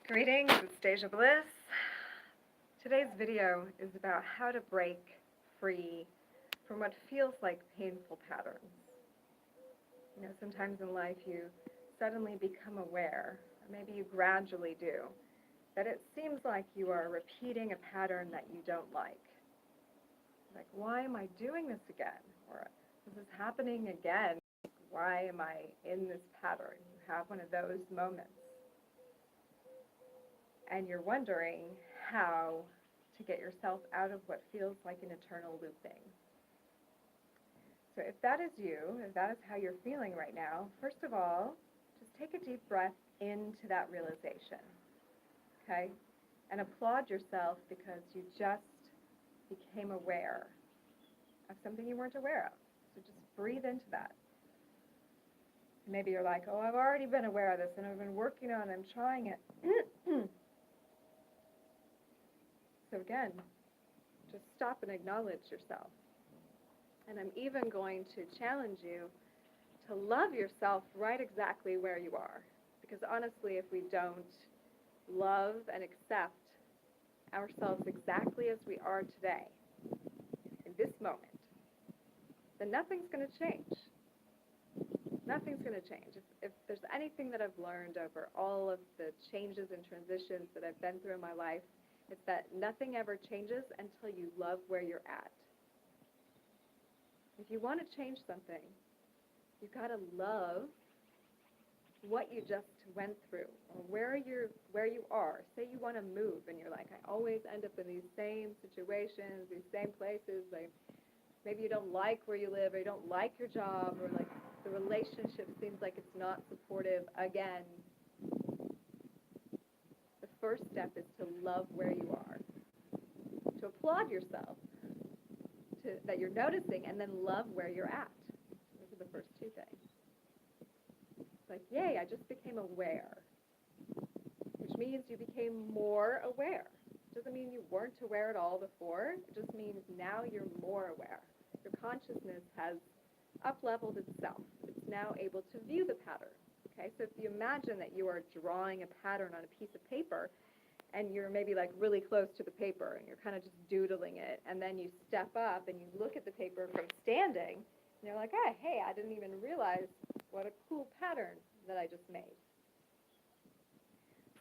Greetings, it's Deja Bliss. Today's video is about how to break free from what feels like painful patterns. Sometimes in life you suddenly become aware, or maybe you gradually do, that it seems like you are repeating a pattern that you don't like. Like, why am I doing this again? Or, this is happening again. Why am I in this pattern? You have one of those moments. And you're wondering how to get yourself out of what feels like an eternal looping. So if that is you, if that is how you're feeling right now, first of all, just take a deep breath into that realization, okay? And applaud yourself because you just became aware of something you weren't aware of. So just breathe into that. Maybe you're like, oh, I've already been aware of this and I've been working on it, I'm trying it. So again, just stop and acknowledge yourself. And I'm even going to challenge you to love yourself right exactly where you are. Because honestly, if we don't love and accept ourselves exactly as we are today, in this moment, then nothing's going to change. Nothing's going to change. If there's anything that I've learned over all of the changes and transitions that I've been through in my life, it's that nothing ever changes until you love where you're at. If you want to change something, you've got to love what you just went through, or where you are. Say you want to move, and you're like, I always end up in these same situations, these same places. Like maybe you don't like where you live, or you don't like your job, or like the relationship seems like it's not supportive again. The first step is to love where you are, to applaud yourself that you're noticing, and then love where you're at. Those are the first two things. It's like, yay, I just became aware, which means you became more aware. It doesn't mean you weren't aware at all before. It just means now you're more aware. Your consciousness has up-leveled itself. It's now able to view the pattern. Okay, so if you imagine that you are drawing a pattern on a piece of paper, and you're maybe like really close to the paper, and you're kind of just doodling it, and then you step up and you look at the paper from standing, and you're like, oh, hey, I didn't even realize what a cool pattern that I just made.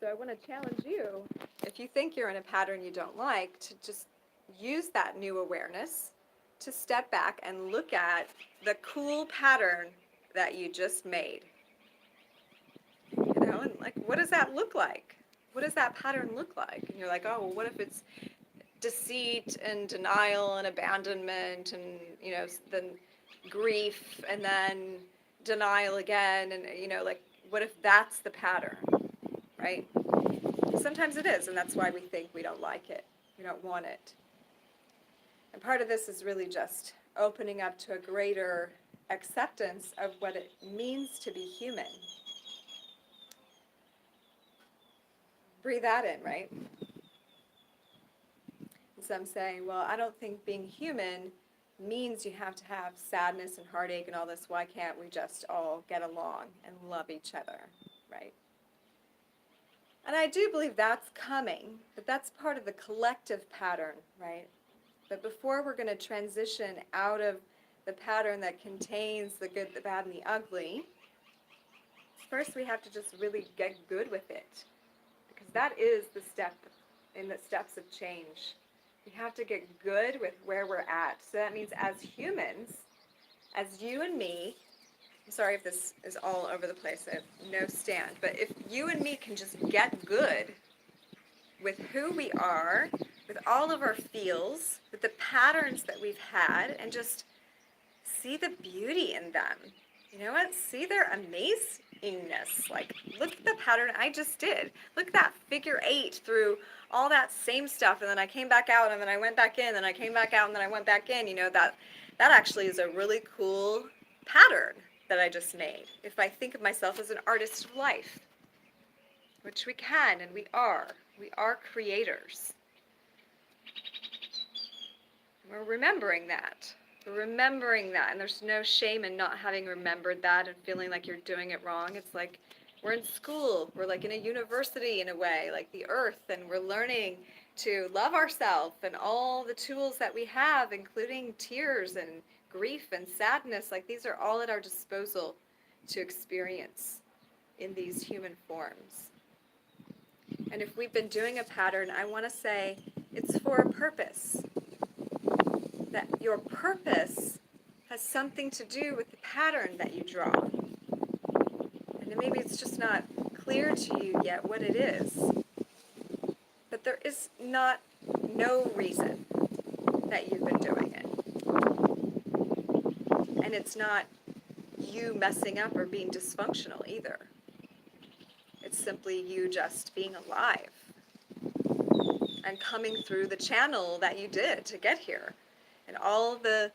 So I want to challenge you, if you think you're in a pattern you don't like, to just use that new awareness to step back and look at the cool pattern that you just made. And like, what does that look like? What does that pattern look like? And you're like, oh, well, what if it's deceit and denial and abandonment and, then grief and then denial again, and, like, what if that's the pattern, right? Sometimes it is, and that's why we think we don't like it. We don't want it. And part of this is really just opening up to a greater acceptance of what it means to be human. Breathe that in, right? And so I'm saying, well, I don't think being human means you have to have sadness and heartache and all this. Why can't we just all get along and love each other, right? And I do believe that's coming, but that's part of the collective pattern, right? But before we're going to transition out of the pattern that contains the good, the bad, and the ugly, first we have to just really get good with it, because that is the step in the steps of change. We have to get good with where we're at. So that means as humans, as you and me, I'm sorry if this is all over the place, I have no stand, but if you and me can just get good with who we are, with all of our feels, with the patterns that we've had, and just see the beauty in them. You know what? See their amazingness. Like, look at the pattern I just did. Look at that figure 8 through all that same stuff, and then I came back out, and then I went back in, and I came back out, and then I went back in. That actually is a really cool pattern that I just made. If I think of myself as an artist of life, which we can, and we are. We are creators. We're remembering that. We're remembering that, and there's no shame in not having remembered that and feeling like you're doing it wrong. It's like, We're in school. We're like in a university in a way, like the earth, and we're learning to love ourselves and all the tools that we have, including tears and grief and sadness. Like these are all at our disposal to experience in these human forms. And if we've been doing a pattern, I want to say it's for a purpose. That your purpose has something to do with the pattern that you draw. And maybe it's just not clear to you yet what it is. But there is no reason that you've been doing it. And it's not you messing up or being dysfunctional either. It's simply you just being alive and coming through the channel that you did to get here. And all the,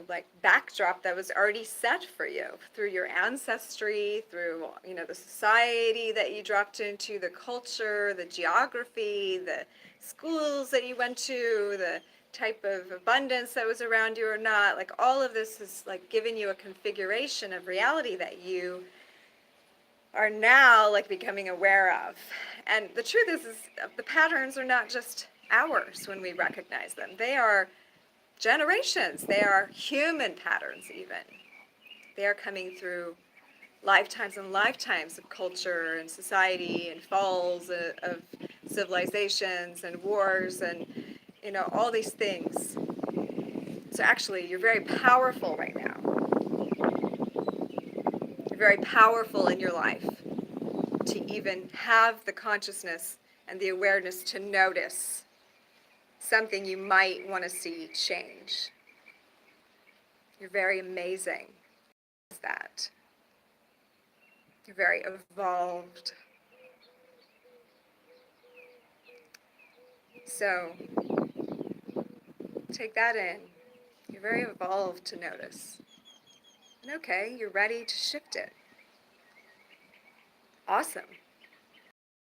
like backdrop that was already set for you through your ancestry, through, the society that you dropped into, the culture, the geography, the schools that you went to, the type of abundance that was around you or not. Like all of this is like giving you a configuration of reality that you are now like becoming aware of. And the truth is the patterns are not just ours when we recognize them. They are generations. They are human patterns even. They are coming through lifetimes and lifetimes of culture and society and falls of civilizations and wars and, all these things. So actually, you're very powerful right now. You're very powerful in your life to even have the consciousness and the awareness to notice something you might want to see change. You're very amazing. Is that? You're very evolved. So, take that in. You're very evolved to notice. And okay, you're ready to shift it. Awesome.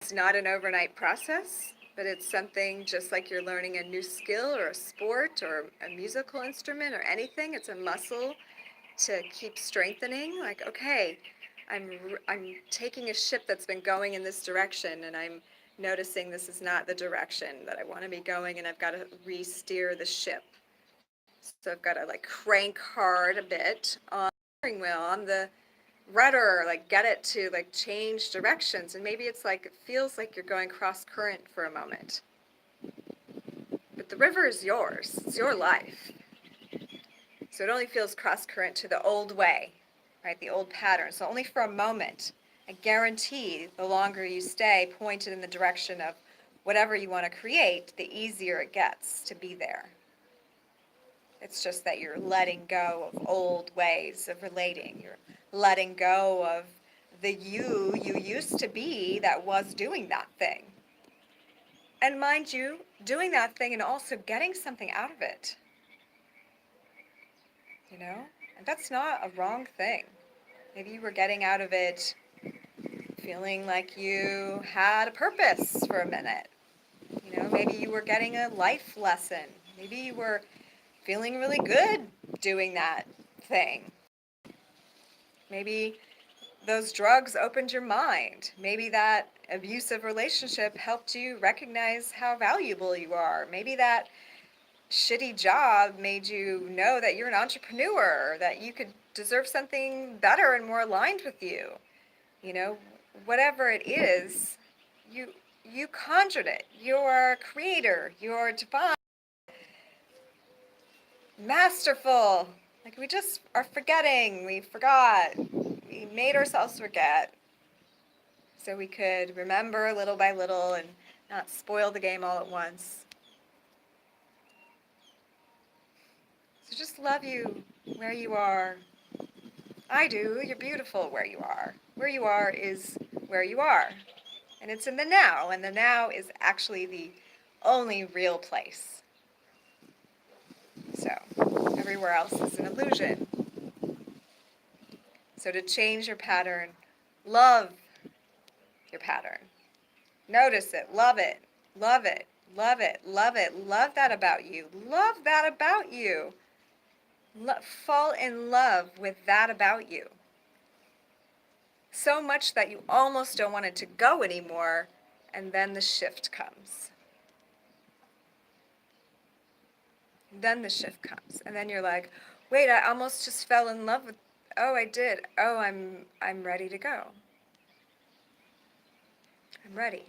It's not an overnight process, but it's something just like you're learning a new skill or a sport or a musical instrument or anything. It's a muscle to keep strengthening. Like, okay, I'm taking a ship that's been going in this direction, and I'm noticing this is not the direction that I want to be going, and I've got to re-steer the ship. So I've got to like crank hard a bit on the steering wheel, on the rudder, like get it to like change directions. And maybe it's like, it feels like you're going cross current for a moment. But the river is yours. It's your life. So it only feels cross current to the old way, right? The old pattern. So only for a moment. I guarantee the longer you stay pointed in the direction of whatever you want to create, the easier it gets to be there. It's just that you're letting go of old ways of relating. You're letting go of the you used to be that was doing that thing. And mind you, doing that thing and also getting something out of it. And that's not a wrong thing. Maybe you were getting out of it feeling like you had a purpose for a minute. Maybe you were getting a life lesson. Maybe you were feeling really good doing that thing. Maybe those drugs opened your mind. Maybe that abusive relationship helped you recognize how valuable you are. Maybe that shitty job made you know that you're an entrepreneur, that you could deserve something better and more aligned with you. Whatever it is, you conjured it. You're a creator. You're divine. Masterful. Like we just are forgetting. We forgot. We made ourselves forget. So we could remember little by little and not spoil the game all at once. So just love you where you are. I do. You're beautiful where you are. Where you are is where you are. And it's in the now. And the now is actually the only real place. So everywhere else is an illusion. So to change your pattern, love your pattern. Notice it. Love it. Love it. Love it. Love it. Love that about you. Love that about you. Fall in love with that about you. so much that you almost don't want it to go anymore, and then the shift comes. Then the shift comes, and then you're like, wait, I almost just fell in love with, oh, I did. Oh, I'm ready to go. I'm ready.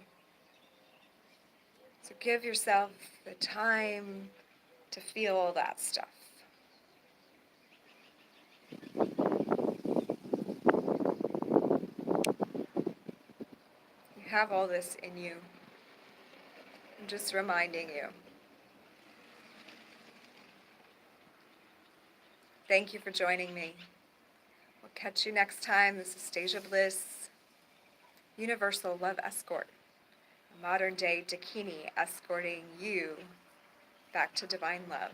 So give yourself the time to feel all that stuff. You have all this in you. I'm just reminding you. Thank you for joining me. We'll catch you next time. This is Stasia Bliss, Universal Love Escort, a modern day Dakini escorting you back to divine love.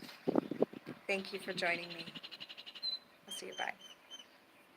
Thank you for joining me. I'll see you. Bye.